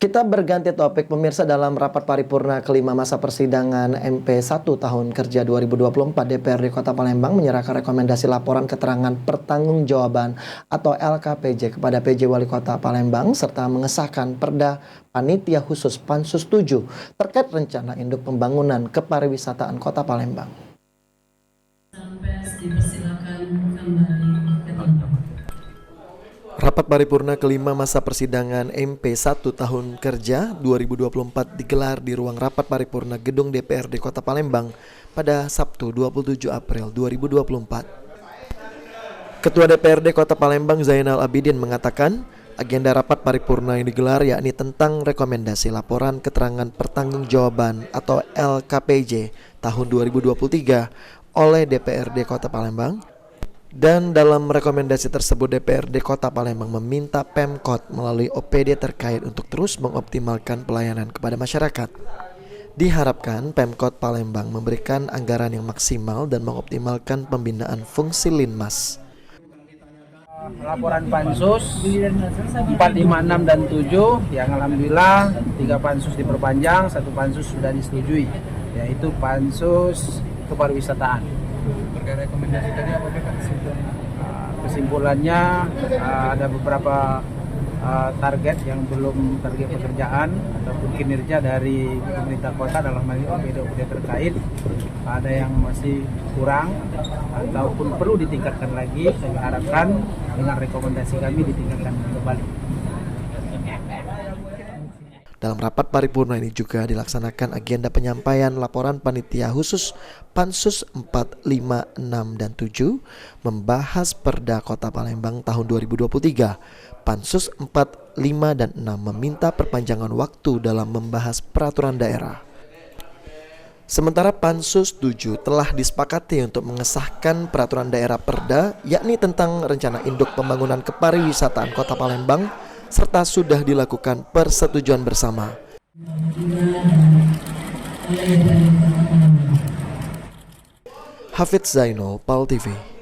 Kita berganti topik pemirsa. Dalam rapat paripurna kelima masa persidangan MP1 tahun kerja 2024, DPRD Kota Palembang menyerahkan rekomendasi laporan keterangan pertanggungjawaban atau LKPJ kepada PJ Wali Kota Palembang serta mengesahkan Perda Panitia Khusus Pansus 7 terkait rencana induk pembangunan kepariwisataan Kota Palembang. Rapat paripurna kelima masa persidangan MP1 tahun kerja 2024 digelar di ruang rapat paripurna gedung DPRD Kota Palembang pada Sabtu 27 April 2024. Ketua DPRD Kota Palembang Zainal Abidin mengatakan agenda rapat paripurna yang digelar yakni tentang rekomendasi laporan keterangan pertanggungjawaban atau LKPJ tahun 2023 oleh DPRD Kota Palembang. Dan dalam rekomendasi tersebut DPRD Kota Palembang meminta Pemkot melalui OPD terkait untuk terus mengoptimalkan pelayanan kepada masyarakat. Diharapkan Pemkot Palembang memberikan anggaran yang maksimal dan mengoptimalkan pembinaan fungsi Linmas. Laporan Pansus 4, 5, 6, dan 7 yang alhamdulillah 3 Pansus diperpanjang, 1 Pansus sudah disetujui, yaitu Pansus Kepariwisataan. Terkait rekomendasi tadi apa Pak? Kesimpulannya ada beberapa target yang belum target pekerjaan ataupun kinerja dari pemerintah kota dalam hal ini OPD terkait, ada yang masih kurang ataupun perlu ditingkatkan lagi. Kami harapkan dengan rekomendasi kami ditingkatkan kembali. Dalam rapat paripurna ini juga dilaksanakan agenda penyampaian laporan Panitia Khusus Pansus 4, 5, 6, dan 7 membahas Perda Kota Palembang tahun 2023. Pansus 4, 5, dan 6 meminta perpanjangan waktu dalam membahas peraturan daerah. Sementara Pansus 7 telah disepakati untuk mengesahkan peraturan daerah Perda, yakni tentang rencana induk pembangunan kepariwisataan Kota Palembang, serta sudah dilakukan persetujuan bersama. Hafidz Zainul, PAL TV.